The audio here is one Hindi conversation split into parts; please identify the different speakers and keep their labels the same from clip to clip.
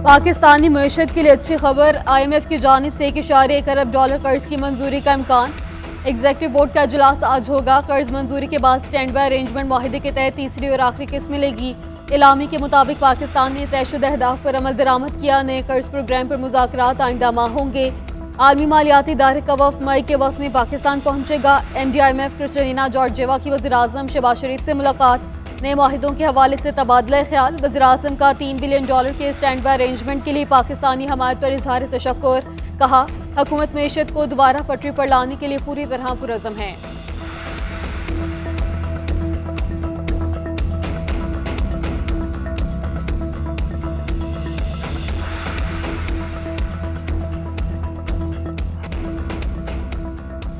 Speaker 1: पाकिस्तानी मईशत के लिए अच्छी खबर। IMF की जानिब से $1.1 अरब कर्ज की मंजूरी का इम्कान। एग्जेक्टिव बोर्ड का इजलास आज होगा। कर्ज मंजूरी के बाद स्टैंड बाय अरेंजमेंट माहिदे के तहत तीसरी और आखिरी किस्त मिलेगी। इलामी के मुताबिक पाकिस्तान ने तयशुदा अहदाफ पर अमल दरामद किया। नए कर्ज प्रोग्राम पर मुज़ाकरात आइंदा माह होंगे। आलमी मालियाती इदारे का वफ्द मई के वक्त में पाकिस्तान पहुंचेगा। MD IMF क्रिस्टलिना जॉर्जिएवा की वज़ीर-ए-आज़म शहबाज शरीफ से मुलाकात। नए माहिदों के हवाले से तबादला ख्याल। वज़ीर-ए-आज़म का $3 बिलियन के स्टैंड बाय अरेंजमेंट के लिए पाकिस्तानी हमायत पर इजहार तशक्कुर। कहा, हुकूमत मईशत को दोबारा पटरी पर लाने के लिए पूरी तरह पुरअज़्म है।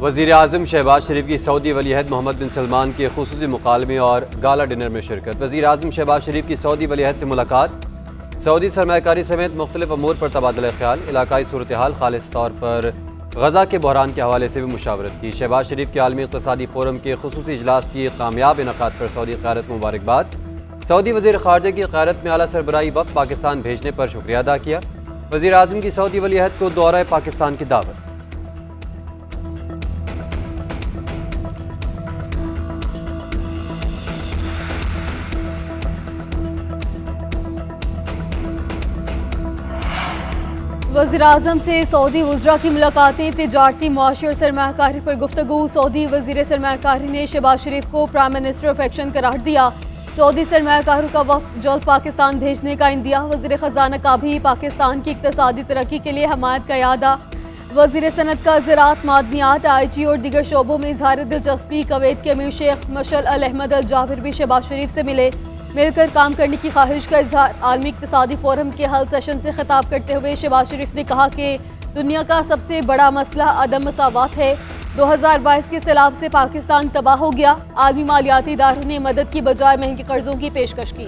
Speaker 2: वज़ीर आज़म शहबाज शरीफ की सऊदी वलीअहद मोहम्मद बिन सलमान के खुसूसी मुकालमे और गाला डिनर में शिरकत। वज़ीर आज़म शहबाज शरीफ की सऊदी वलीअहद से मुलाकात। सऊदी सरमायाकारी समेत मुख्तलिफ अमूर पर तबादला ख्याल। इलाकाई सूरत हाल खालिस तौर पर गजा के बहरान के हवाले से भी मुशावरत की। शहबाज शरीफ के आलमी इक़्तिसादी फोरम के खुसूसी इजलास की कामयाब इनक़ाद पर सऊदी क़यादत को मुबारकबाद। सऊदी वज़ीर ख़ारजा की क़यादत में आला सरबराही वफ़द पाकिस्तान भेजने पर शुक्रिया अदा किया। वज़ीर आज़म की सऊदी वलीअहद को दौरा पाकिस्तान की दावत।
Speaker 1: वज़ीर-ए-आज़म से सऊदी वज़रा की मुलाकातें। तिजारती, मुआशी और सरमायाकारी पर गुफ्तगू। सऊदी वज़ीर सरमायाकारी ने शहबाज शरीफ को प्राइम मिनिस्टर ऑफ एक्शन करार दिया। सऊदी सरमायाकारों का वफ़द जल्द पाकिस्तान भेजने का इंदिया। वज़ीर ख़जाना का भी पाकिस्तान की इक़्तिसादी तरक्की के लिए हमायत का यादा। वज़ीर सनत का ज़राअत, मादनियात, IT और दीगर शोबों में इजहार दिलचस्पी। कुवैत के अमीर शेख मशअल अल अहमद अल जाबिर भी शहबाज शरीफ से मिले। मिलकर काम करने की ख्वाहिश का इजहार। आलमी इक़्तिसादी फोरम के हल सेशन से खिताब करते हुए शहबाज शरीफ ने कहा कि दुनिया का सबसे बड़ा मसला अदम मसावात है। 2022 के सैलाब से पाकिस्तान तबाह हो गया। आलमी मालियाती इदारों ने मदद की बजाय महंगे कर्जों की पेशकश की।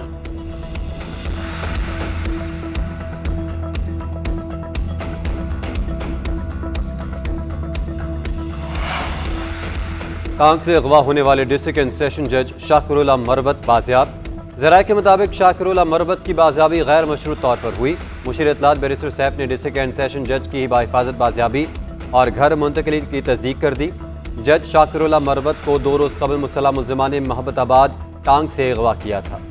Speaker 2: टांग से अगवा होने वाले डिस्ट्रिक्ट एंड सेशन जज शाकिरुल्लाह मरबत बाजियाब। ज़राए के मुताबिक शाकिरुल्लाह मरबत की बाजियाबी गैर मशरूत तौर पर हुई। मुशीर इत्तलात बैरिस्टर सैफ ने डिस्ट्रिक्ट एंड सेशन जज की बाहिफाजत बाजियाबी और घर मुंतकिली की तस्दीक कर दी। जज शाकिरुल्लाह मरबत को 2 रोज़ कबल मुसल्लह मुल्ज़िमान ने मोहब्बताबाद टांग से अगवा किया था।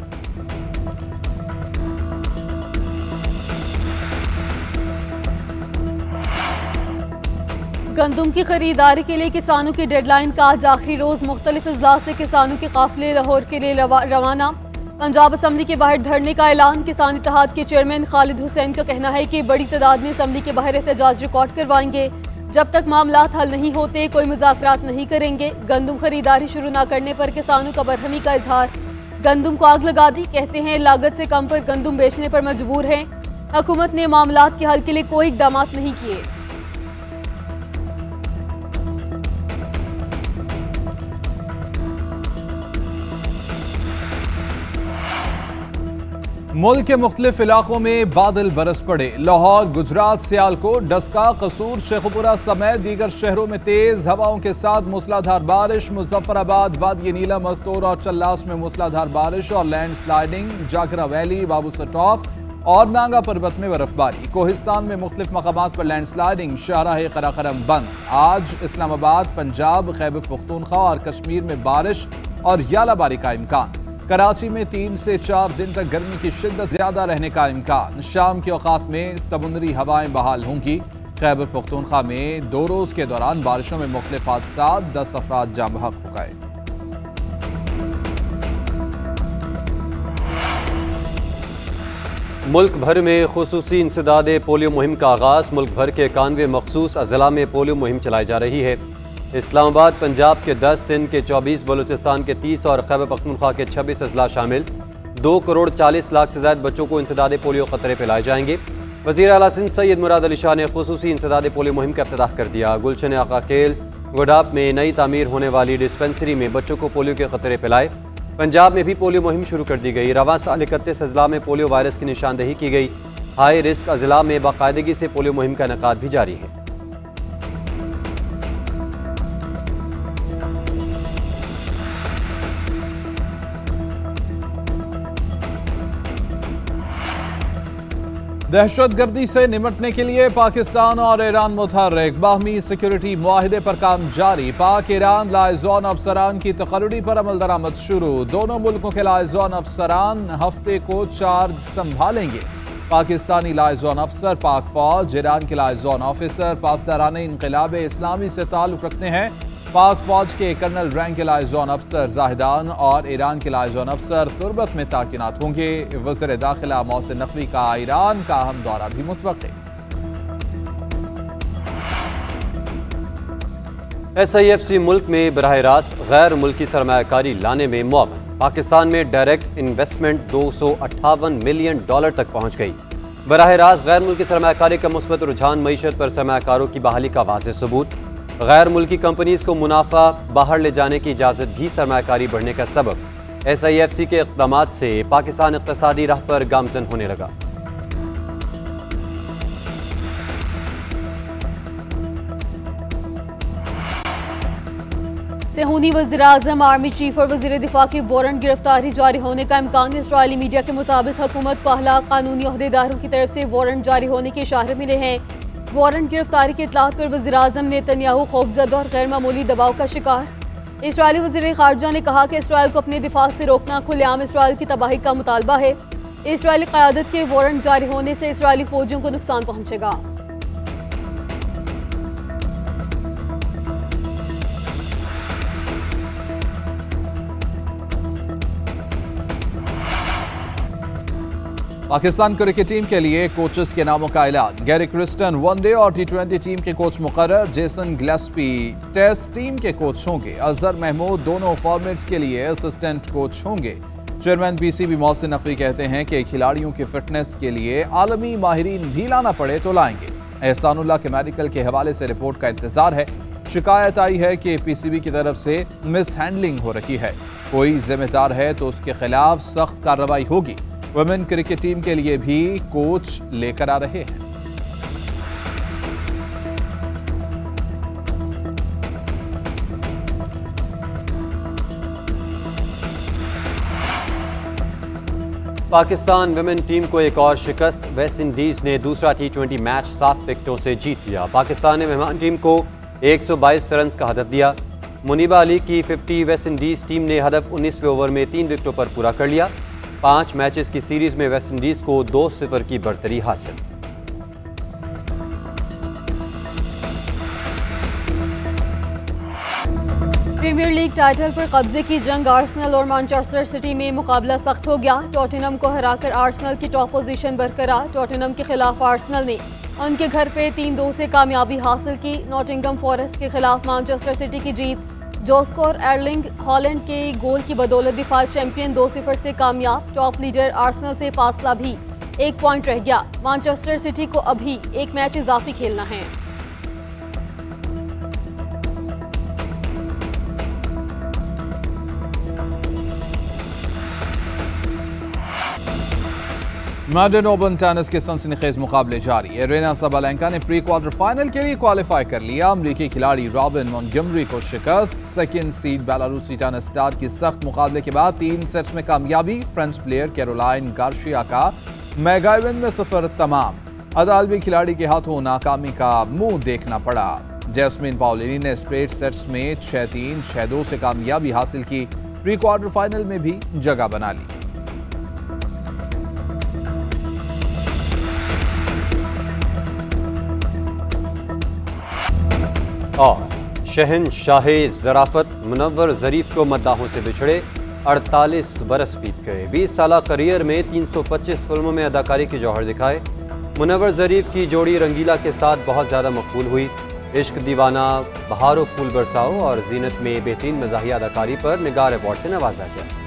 Speaker 1: गंदुम की खरीदारी के लिए किसानों की डेडलाइन का आज आखिरी रोज। मुख्तलिफ अजलास से किसानों के काफिले लाहौर के लिए रवाना। पंजाब असम्बली के बाहर धरने का ऐलान। किसान इत्तेहाद के चेयरमैन खालिद हुसैन का कहना है कि बड़ी तादाद में असम्बली के बाहर एहतजाज रिकॉर्ड करवाएंगे। जब तक मामलात हल नहीं होते कोई मुज़ाकरात नहीं करेंगे। गंदुम खरीदारी शुरू न करने पर किसानों का बरहमी का इजहार। गंदुम को आग लगा दी, कहते हैं लागत से कम पर गंदुम बेचने पर मजबूर हैं। हुकूमत ने मामलात के हल के लिए कोई इकदाम नहीं किए।
Speaker 3: मुल्क के मुख्तलिफ इलाकों में बादल बरस पड़े। लाहौर, गुजरात, सियालकोट, डस्का, कसूर, शेखुपुरा समेत दीगर शहरों में तेज हवाओं के साथ मूसलाधार बारिश। मुजफ्फराबाद, वादी नीलम, मस्तूर और चल्लास में मूसलाधार बारिश और land sliding. Jagra valley, Babusar top और नांगा पर्वत में बर्फबारी। कोहिस्तान में मुख्तलिफ मकामात पर लैंड स्लाइडिंग। शाहराह कराकरम बंद। आज इस्लामाबाद, पंजाब, खैबर पख्तूनख्वा और कश्मीर में बारिश और यालाबारी का इम्कान। कराची में 3 से 4 दिन तक गर्मी की शिद्दत ज्यादा रहने का इम्कान। शाम के औकात में समुद्री हवाएं बहाल होंगी। खैबर पख्तूनख्वा में 2 रोज के दौरान बारिशों में मुख्तलिफ हादसात, 10 अफराद जाम बहक हो गए।
Speaker 2: मुल्क भर में खुसूसी इंसदाद पोलियो मुहिम का आगाज। मुल्क भर के 91 मखसूस अजला में पोलियो मुहिम चलाई जा रही है। इस्लामाबाद, पंजाब के 10, सिंध के 24, बलूचिस्तान के 30 और खैबर पख्तूनख्वा के 26 अजला शामिल। 2 करोड़ 40 लाख से ज्यादा बच्चों को इंसदाद पोलियो खतरे पिलाए जाएंगे। वज़ीर आला सिंध सैयद मुराद अली शाह ने खुसूसी इंसदाद पोलियो मुहिम का इफ्तिताह कर दिया। गुलशन आकाकेल गोडाप में नई तामीर होने वाली डिस्पेंसरी में बच्चों को पोलियो के खतरे पिलाए। पंजाब में भी पोलियो मुहिम शुरू कर दी गई। रवां साल 31 अजला में पोलियो वायरस की निशानदही की गई। हाई रिस्क अजला में बाकायदगी से पोलियो मुहिम का इनेकाद भी जारी है।
Speaker 3: दहशतगर्दी से निपटने के लिए पाकिस्तान और ईरान मुतहर्रिक, बाहमी सिक्योरिटी मुआहिदे पर काम जारी। पाक ईरान लाइजॉन अफसरान की तकर्री पर अमल दरामद शुरू। दोनों मुल्कों के लाइजॉन अफसरान हफ्ते को चार्ज संभालेंगे। पाकिस्तानी लाइजॉन अफसर पाक फौज, ईरान के लाइजॉन ऑफिसर पासदारान इंक़िलाब इस्लामी से ताल्लुक़ रखते हैं। पाक फौज के कर्नल रैंक के लाइजॉन अफसर जाहिदान और ईरान के लाइजॉन अफसर तुर्बत में ताकिनात होंगे। वज़ीर दाखिला मोहसिन नकवी का ईरान का अहम दौरा भी मुतवक्किल।
Speaker 2: SIFC मुल्क में बराह रास्त गैर मुल्की सरमायाकारी लाने में मुआवन। पाकिस्तान में डायरेक्ट इन्वेस्टमेंट $258 मिलियन तक पहुँच गई। बराह रास्त गैर मुल्की सरमायाकारी का मुस्बत रुझान मईशत पर सरमायाकारों की बहाली का वाज़ेह सबूत। गैर मुल्की कंपनीज को मुनाफा बाहर ले जाने की इजाज़त भी सरमायाकारी बढ़ने का सबब। SIFC के इक़दामात से पाकिस्तान इक़्तिसादी राह पर गामज़न होने लगा।
Speaker 1: सेहूनी वज़ीर-ए-आज़म, आर्मी चीफ और वज़ीर दिफा की वारंट गिरफ्तारी जारी होने का इम्कान। इसराइली मीडिया के मुताबिक हुकूमत को अहला कानूनी अहदेदारों की तरफ से वारंट जारी होने के इशारे मिले हैं। वारंट गिरफ्तारी की इत्तलात पर वज़ीर-ए-आज़म नेतन्याहू खौफजदा और गैर मामूली दबाव का शिकार। इसराइली वज़ीर ख़ारजा ने कहा कि इसराइल को अपने दिफा से रोकना खुलेआम इसराइल की तबाही का मुतालबा है। इसराइली क़यादत के वारंट जारी होने से इसराइली फ़ौजियों को नुकसान पहुँचेगा।
Speaker 3: पाकिस्तान क्रिकेट टीम के लिए कोचेस के नामों का ऐलान। गैरी क्रिस्टन वनडे और T20 टीम के कोच मुकर्रर। जेसन गिलेस्पी टेस्ट टीम के कोच होंगे। अजहर महमूद दोनों फॉर्मेट्स के लिए असिस्टेंट कोच होंगे। चेयरमैन PCB मोहसिन नकवी कहते हैं कि खिलाड़ियों की फिटनेस के लिए आलमी माहिरीन भी लाना पड़े तो लाएंगे। एहसानुल्लाह के मेडिकल के हवाले से रिपोर्ट का इंतजार है। शिकायत आई है कि PCB की तरफ से मिस हैंडलिंग हो रही है। कोई जिम्मेदार है तो उसके खिलाफ सख्त कार्रवाई होगी। वुमेन क्रिकेट टीम के लिए भी कोच लेकर आ रहे हैं।
Speaker 2: पाकिस्तान वुमेन टीम को एक और शिकस्त। वेस्ट इंडीज ने दूसरा T20 मैच 7 विकेटों से जीत लिया। पाकिस्तान ने मेहमान टीम को 122 रन का हदफ दिया। मुनीबा अली की 50 वेस्ट इंडीज टीम ने हदफ 19वें ओवर में 3 विकेटों पर पूरा कर लिया। 5 मैचेस की सीरीज में वेस्ट इंडीज को 2-0 की बढ़तरी हासिल।
Speaker 1: प्रीमियर लीग टाइटल पर कब्जे की जंग। आर्सेनल और मैनचेस्टर सिटी में मुकाबला सख्त हो गया। टॉटनहम को हराकर आर्सेनल की टॉप पोजीशन बरकरार। टॉटनहम के खिलाफ आर्सेनल ने उनके घर पे 3-2 से कामयाबी हासिल की। नॉटिंघम फॉरेस्ट के खिलाफ मैनचेस्टर सिटी की जीत। जोस्कोर एर्लिंग हॉलैंड के गोल की बदौलत दिफा चैंपियन 2-0 से कामयाब। टॉप लीडर आर्सेनल से फासला भी 1 पॉइंट रह गया। मैनचेस्टर सिटी को अभी 1 मैच इजाफी खेलना है।
Speaker 3: मैड्रिड ओपन टेनिस के सनसनीखेज मुकाबले जारी। एरेना साबालेंका ने प्री क्वार्टर फाइनल के लिए क्वालिफाई कर लिया। अमरीकी खिलाड़ी रॉबिन मॉन्टगोमरी को शिकस्त। सेकंड सीड बेलारूसी टेनिस स्टार की सख्त मुकाबले के बाद 3 सेट्स में कामयाबी। फ्रेंच प्लेयर कैरोलाइन गार्शिया का मेगा इवेंट में सफर तमाम। अदालवी खिलाड़ी के हाथों नाकामी का मुंह देखना पड़ा। जैस्मिन पाउलिनी ने स्ट्रेट सेट्स में 6-3, 6-2 से कामयाबी हासिल की। प्री क्वार्टर फाइनल में भी जगह बना ली।
Speaker 2: और शहनशाहे ज़राफ़त मुनव्वर ज़रीफ को मद्दाहों से बिछड़े 48 बरस बीत गए। 20 साल करियर में 325 फिल्मों में अदाकारी के जौहर दिखाए। मुनव्वर ज़रीफ की जोड़ी रंगीला के साथ बहुत ज़्यादा मकबूल हुई। इश्क दीवाना, बहारो फूल बरसाओ और जीनत में बेहतरीन मज़ाहिया अदाकारी पर निगार अवार्ड से नवाजा गया।